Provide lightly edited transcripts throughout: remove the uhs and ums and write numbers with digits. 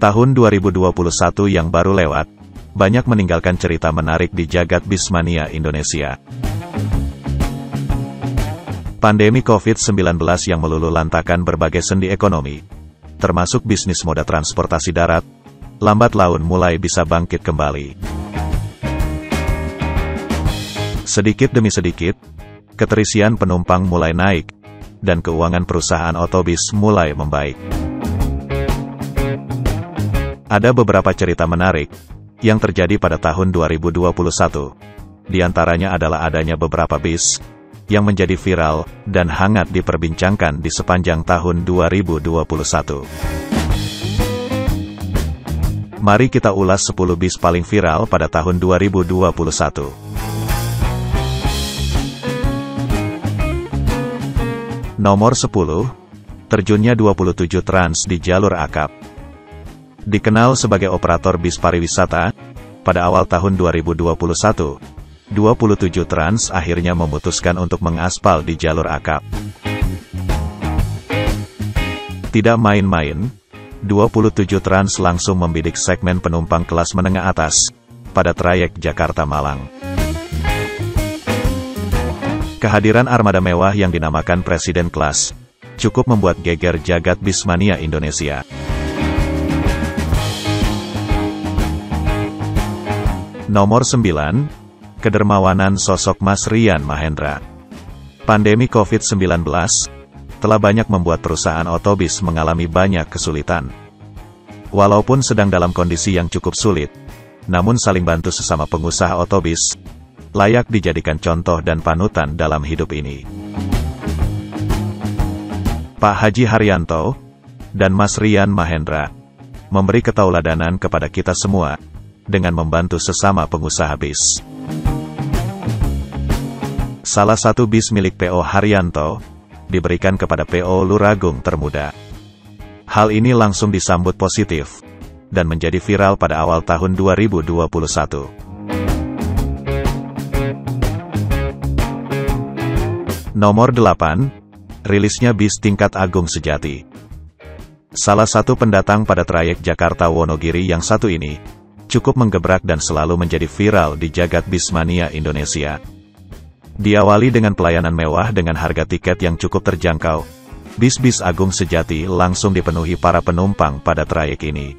Tahun 2021 yang baru lewat, banyak meninggalkan cerita menarik di jagat bismania Indonesia. Pandemi COVID-19 yang meluluhlantakkan berbagai sendi ekonomi, termasuk bisnis moda transportasi darat, lambat laun mulai bisa bangkit kembali. Sedikit demi sedikit, keterisian penumpang mulai naik, dan keuangan perusahaan otobis mulai membaik. Ada beberapa cerita menarik yang terjadi pada tahun 2021. Di antaranya adalah adanya beberapa bis yang menjadi viral dan hangat diperbincangkan di sepanjang tahun 2021. Mari kita ulas 10 bis paling viral pada tahun 2021. Nomor 10, terjunnya 27 Trans di jalur akap. Dikenal sebagai operator bis pariwisata, pada awal tahun 2021, 27 Trans akhirnya memutuskan untuk mengaspal di jalur akap. Tidak main-main, 27 Trans langsung membidik segmen penumpang kelas menengah atas, pada trayek Jakarta-Malang. Kehadiran armada mewah yang dinamakan Presiden Class, cukup membuat geger jagat bismania Indonesia. Nomor 9, kedermawanan sosok Mas Rian Mahendra. Pandemi COVID-19 telah banyak membuat perusahaan otobis mengalami banyak kesulitan. Walaupun sedang dalam kondisi yang cukup sulit, namun saling bantu sesama pengusaha otobis layak dijadikan contoh dan panutan dalam hidup ini. Pak Haji Haryanto dan Mas Rian Mahendra memberi ketauladanan kepada kita semua dengan membantu sesama pengusaha bis. Salah satu bis milik PO Haryanto diberikan kepada PO Luragung Termuda. Hal ini langsung disambut positif dan menjadi viral pada awal tahun 2021. Nomor 8, rilisnya bis tingkat Agung Sejati. Salah satu pendatang pada trayek Jakarta-Wonogiri yang satu ini cukup menggebrak dan selalu menjadi viral di jagat bismania Indonesia. Diawali dengan pelayanan mewah dengan harga tiket yang cukup terjangkau, bis-bis Agung Sejati langsung dipenuhi para penumpang pada trayek ini.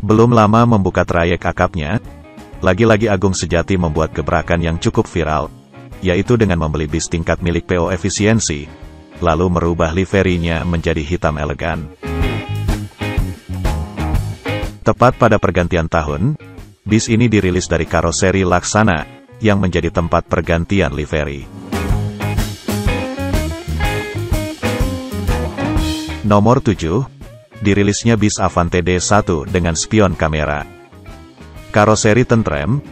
Belum lama membuka trayek akapnya, lagi-lagi Agung Sejati membuat gebrakan yang cukup viral, yaitu dengan membeli bis tingkat milik PO Efisiensi, lalu merubah liverinya menjadi hitam elegan. Tepat pada pergantian tahun, bis ini dirilis dari karoseri Laksana, yang menjadi tempat pergantian livery. Nomor 7, dirilisnya bis Avante D1 dengan spion kamera. Karoseri Tentrem,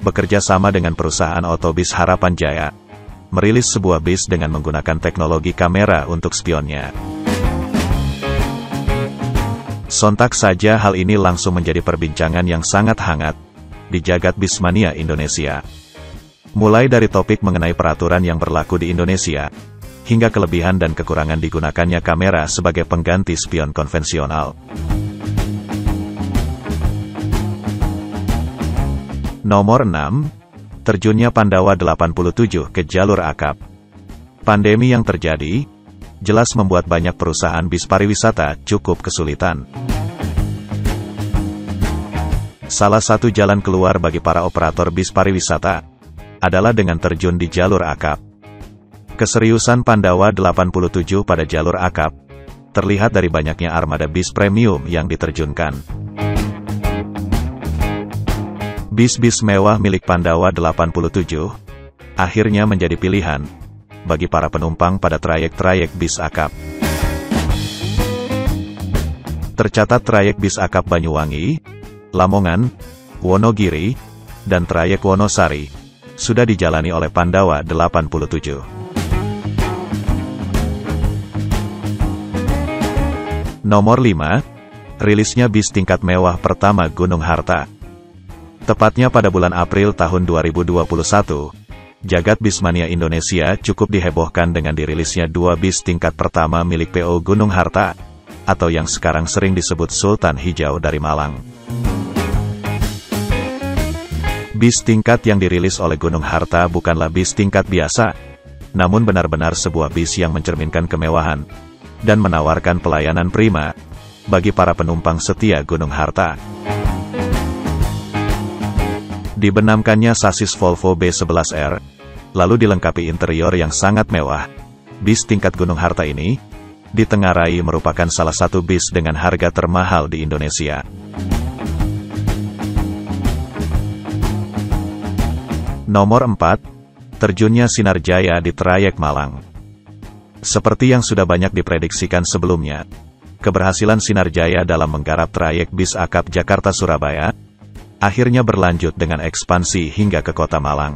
bekerja sama dengan perusahaan otobis Harapan Jaya, merilis sebuah bis dengan menggunakan teknologi kamera untuk spionnya. Sontak saja hal ini langsung menjadi perbincangan yang sangat hangat di jagat bismania Indonesia. Mulai dari topik mengenai peraturan yang berlaku di Indonesia, hingga kelebihan dan kekurangan digunakannya kamera sebagai pengganti spion konvensional. Nomor 6, terjunnya Pandawa 87 ke jalur akap. Pandemi yang terjadi jelas membuat banyak perusahaan bis pariwisata cukup kesulitan. Salah satu jalan keluar bagi para operator bis pariwisata adalah dengan terjun di jalur akap. Keseriusan Pandawa 87 pada jalur akap terlihat dari banyaknya armada bis premium yang diterjunkan. Bis-bis mewah milik Pandawa 87 akhirnya menjadi pilihan bagi para penumpang pada trayek-trayek bis akap. Tercatat trayek bis akap Banyuwangi, Lamongan, Wonogiri, dan trayek Wonosari sudah dijalani oleh Pandawa 87. Nomor 5, rilisnya bis tingkat mewah pertama Gunung Harta. Tepatnya pada bulan April tahun 2021, jagat bismania Indonesia cukup dihebohkan dengan dirilisnya dua bis tingkat pertama milik PO Gunung Harta, atau yang sekarang sering disebut Sultan Hijau dari Malang. Bis tingkat yang dirilis oleh Gunung Harta bukanlah bis tingkat biasa, namun benar-benar sebuah bis yang mencerminkan kemewahan dan menawarkan pelayanan prima bagi para penumpang setia Gunung Harta. Dibenamkannya sasis Volvo B11R, lalu dilengkapi interior yang sangat mewah. Bis tingkat Gunung Harta ini ditengarai merupakan salah satu bis dengan harga termahal di Indonesia. Nomor 4. Terjunnya Sinar Jaya di trayek Malang. Seperti yang sudah banyak diprediksikan sebelumnya, keberhasilan Sinar Jaya dalam menggarap trayek bis akap Jakarta-Surabaya akhirnya berlanjut dengan ekspansi hingga ke kota Malang.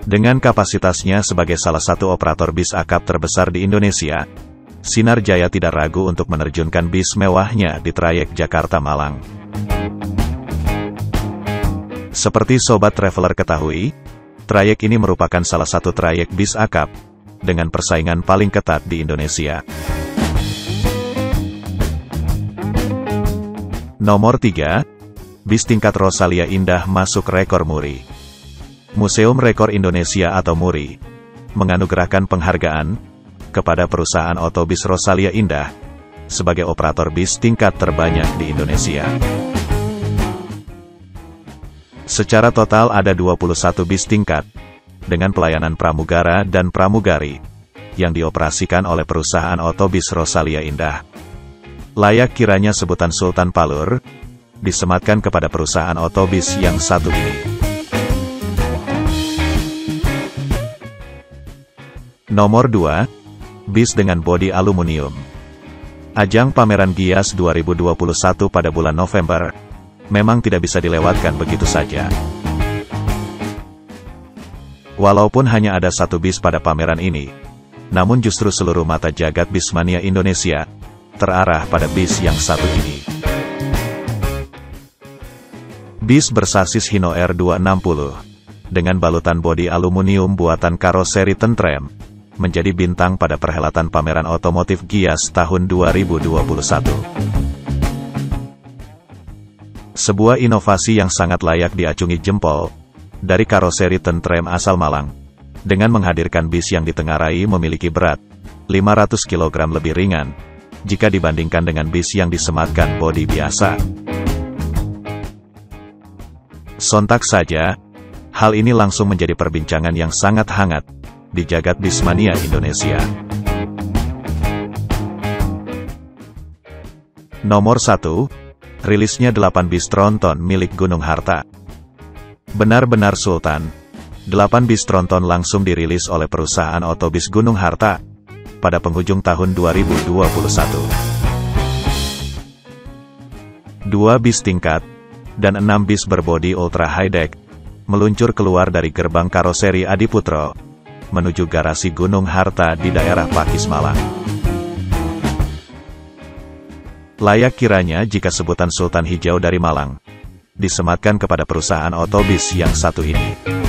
Dengan kapasitasnya sebagai salah satu operator bis akap terbesar di Indonesia, Sinar Jaya tidak ragu untuk menerjunkan bis mewahnya di trayek Jakarta-Malang. Seperti Sobat Traveler ketahui, trayek ini merupakan salah satu trayek bis akap dengan persaingan paling ketat di Indonesia. Nomor 3. Bis tingkat Rosalia Indah masuk rekor Muri. Museum Rekor Indonesia atau MURI menganugerahkan penghargaan kepada perusahaan otobis Rosalia Indah sebagai operator bis tingkat terbanyak di Indonesia. Secara total ada 21 bis tingkat dengan pelayanan pramugara dan pramugari yang dioperasikan oleh perusahaan otobis Rosalia Indah. Layak kiranya sebutan Sultan Palur disematkan kepada perusahaan otobis yang satu ini. Nomor 2. Bis dengan bodi aluminium. Ajang pameran Gias 2021 pada bulan November memang tidak bisa dilewatkan begitu saja. Walaupun hanya ada satu bis pada pameran ini, namun justru seluruh mata jagat bismania Indonesia terarah pada bis yang satu ini. Bis bersasis Hino R260 dengan balutan bodi aluminium buatan karoseri Tentrem menjadi bintang pada perhelatan pameran otomotif Gias tahun 2021. Sebuah inovasi yang sangat layak diacungi jempol dari karoseri Tentrem asal Malang, dengan menghadirkan bis yang ditengarai memiliki berat 500 kg lebih ringan jika dibandingkan dengan bis yang disematkan bodi biasa. Sontak saja, hal ini langsung menjadi perbincangan yang sangat hangat di jagat bismania Indonesia. Nomor 1. Rilisnya 8 bis tronton milik Gunung Harta. Benar-benar Sultan, 8 bis tronton langsung dirilis oleh perusahaan otobis Gunung Harta pada penghujung tahun 2021. 2 bis tingkat dan 6 bis berbodi ultra high-deck meluncur keluar dari gerbang karoseri Adiputro menuju garasi Gunung Harta di daerah Pakis, Malang. Layak kiranya jika sebutan Sultan Hijau dari Malang disematkan kepada perusahaan otobis yang satu ini.